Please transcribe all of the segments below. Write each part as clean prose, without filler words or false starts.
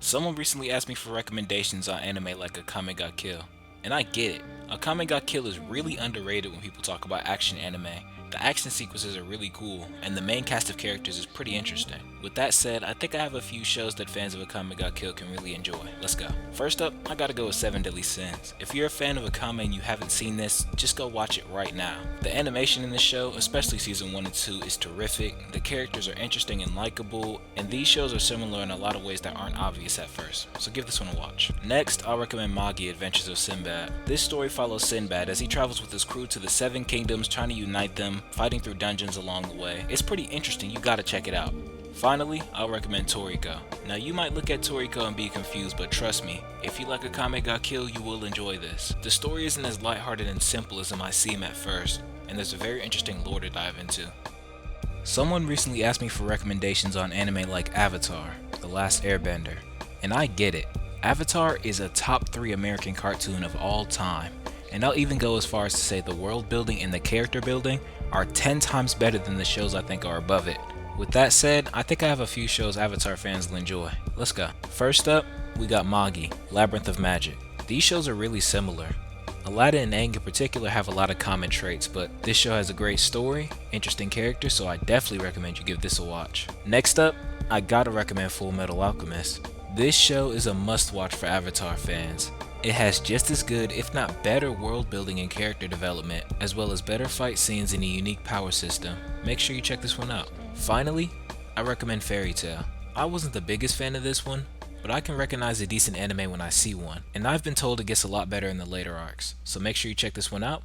Someone recently asked me for recommendations on anime like Akame ga Kill, and I get it. Akame ga Kill is really underrated when people talk about action anime. The action sequences are really cool, and the main cast of characters is pretty interesting. With that said, I think I have a few shows that fans of Akame ga Kill can really enjoy. Let's go. First up, I gotta go with 7 Deadly Sins. If you're a fan of Akame and you haven't seen this, just go watch it right now. The animation in this show, especially season 1 and 2, is terrific, the characters are interesting and likable, and these shows are similar in a lot of ways that aren't obvious at first, so give this one a watch. Next, I'll recommend Magi Adventures of Sinbad. This story follows Sinbad as he travels with his crew to the 7 kingdoms trying to unite them, fighting through dungeons along the way. It's pretty interesting, you gotta check it out. Finally, I'll recommend Toriko. Now you might look at Toriko and be confused, but trust me, if you like Akame ga Kill, you will enjoy this. The story isn't as lighthearted and simple as it might seem at first, and there's a very interesting lore to dive into. Someone recently asked me for recommendations on anime like Avatar, The Last Airbender, and I get it. Avatar is a top 3 American cartoon of all time, and I'll even go as far as to say the world building and the character building are 10 times better than the shows I think are above it. With that said, I think I have a few shows Avatar fans will enjoy. Let's go. First up, we got Magi, Labyrinth of Magic. These shows are really similar. Aladdin and Aang in particular have a lot of common traits, but this show has a great story, interesting characters, so I definitely recommend you give this a watch. Next up, I gotta recommend Fullmetal Alchemist. This show is a must-watch for Avatar fans. It has just as good, if not better, world building and character development, as well as better fight scenes and a unique power system. Make sure you check this one out. Finally, I recommend Fairy Tail. I wasn't the biggest fan of this one, but I can recognize a decent anime when I see one, and I've been told it gets a lot better in the later arcs, so make sure you check this one out.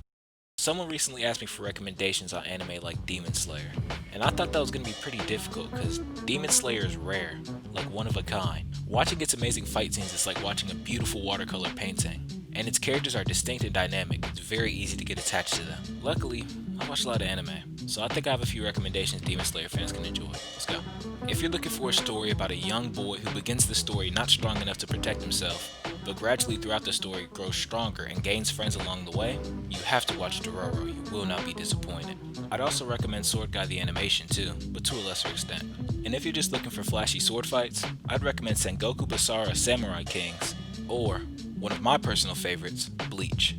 Someone recently asked me for recommendations on anime like Demon Slayer, and I thought that was going to be pretty difficult because Demon Slayer is rare, like one of a kind. Watching its amazing fight scenes is like watching a beautiful watercolor painting, and its characters are distinct and dynamic. It's very easy to get attached to them. Luckily, I watch a lot of anime, so I think I have a few recommendations Demon Slayer fans can enjoy. Let's go. If you're looking for a story about a young boy who begins the story not strong enough to protect himself, but gradually throughout the story grows stronger and gains friends along the way, you have to watch Dororo. You will not be disappointed. I'd also recommend Sword Guy the animation too, but to a lesser extent. And if you're just looking for flashy sword fights, I'd recommend Sengoku Basara Samurai Kings, or one of my personal favorites, Bleach.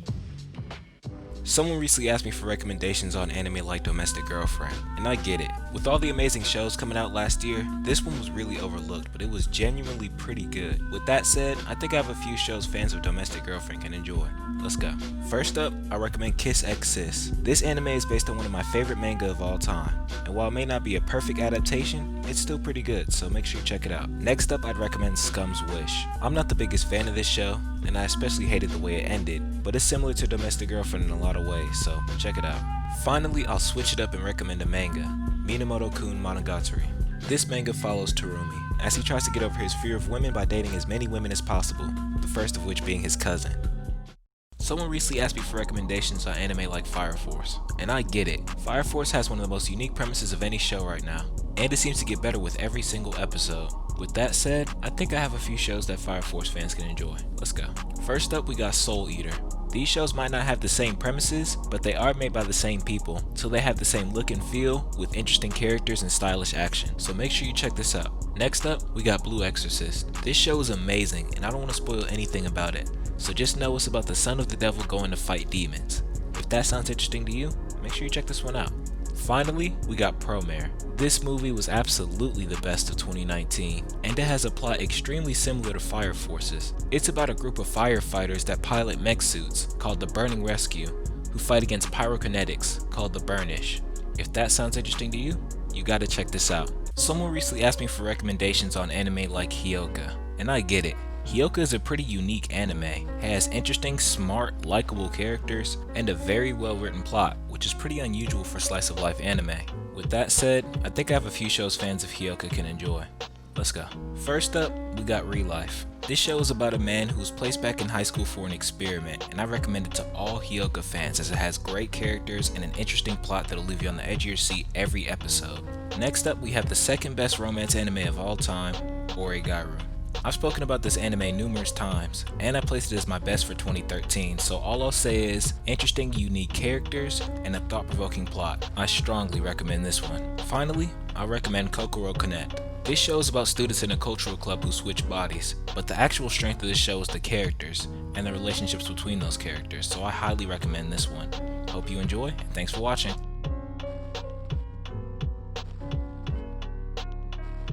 Someone recently asked me for recommendations on anime like Domestic Girlfriend, and I get it. With all the amazing shows coming out last year, this one was really overlooked, but it was genuinely pretty good. With that said, I think I have a few shows fans of Domestic Girlfriend can enjoy. Let's go. First up, I recommend Kiss X Sis. This anime is based on one of my favorite manga of all time, and while it may not be a perfect adaptation, it's still pretty good, so make sure you check it out. Next up, I'd recommend Scums Wish. I'm not the biggest fan of this show, and I especially hated the way it ended, but it's similar to Domestic Girlfriend in a lot of ways, so check it out. Finally, I'll switch it up and recommend a manga, Minamoto-kun Monogatari. This manga follows Terumi, as he tries to get over his fear of women by dating as many women as possible, the first of which being his cousin. Someone recently asked me for recommendations on anime like Fire Force, and I get it. Fire Force has one of the most unique premises of any show right now, and it seems to get better with every single episode. With that said, I think I have a few shows that Fire Force fans can enjoy. Let's go. First up, we got Soul Eater. These shows might not have the same premises, but they are made by the same people, so they have the same look and feel with interesting characters and stylish action, so make sure you check this out. Next up, we got Blue Exorcist. This show is amazing, and I don't want to spoil anything about it, so just know it's about the son of the devil going to fight demons. If that sounds interesting to you, make sure you check this one out. Finally, we got Promere. This movie was absolutely the best of 2019, and it has a plot extremely similar to Fire Force's. It's about a group of firefighters that pilot mech suits, called the Burning Rescue, who fight against pyrokinetics, called the Burnish. If that sounds interesting to you, you gotta check this out. Someone recently asked me for recommendations on anime like Hiyoka, and I get it. Hiyoka is a pretty unique anime. It has interesting, smart, likable characters, and a very well written plot, which is pretty unusual for slice of life anime. With that said, I think I have a few shows fans of Hiyoka can enjoy. Let's go. First up, we got ReLife. This show is about a man who was placed back in high school for an experiment, and I recommend it to all Hiyoka fans as it has great characters and an interesting plot that'll leave you on the edge of your seat every episode. Next up, we have the second best romance anime of all time, Hori Garu. I've spoken about this anime numerous times, and I placed it as my best for 2013, so all I'll say is, interesting, unique characters, and a thought-provoking plot. I strongly recommend this one. Finally, I recommend Kokoro Connect. This show is about students in a cultural club who switch bodies, but the actual strength of this show is the characters, and the relationships between those characters, so I highly recommend this one. Hope you enjoy, and thanks for watching.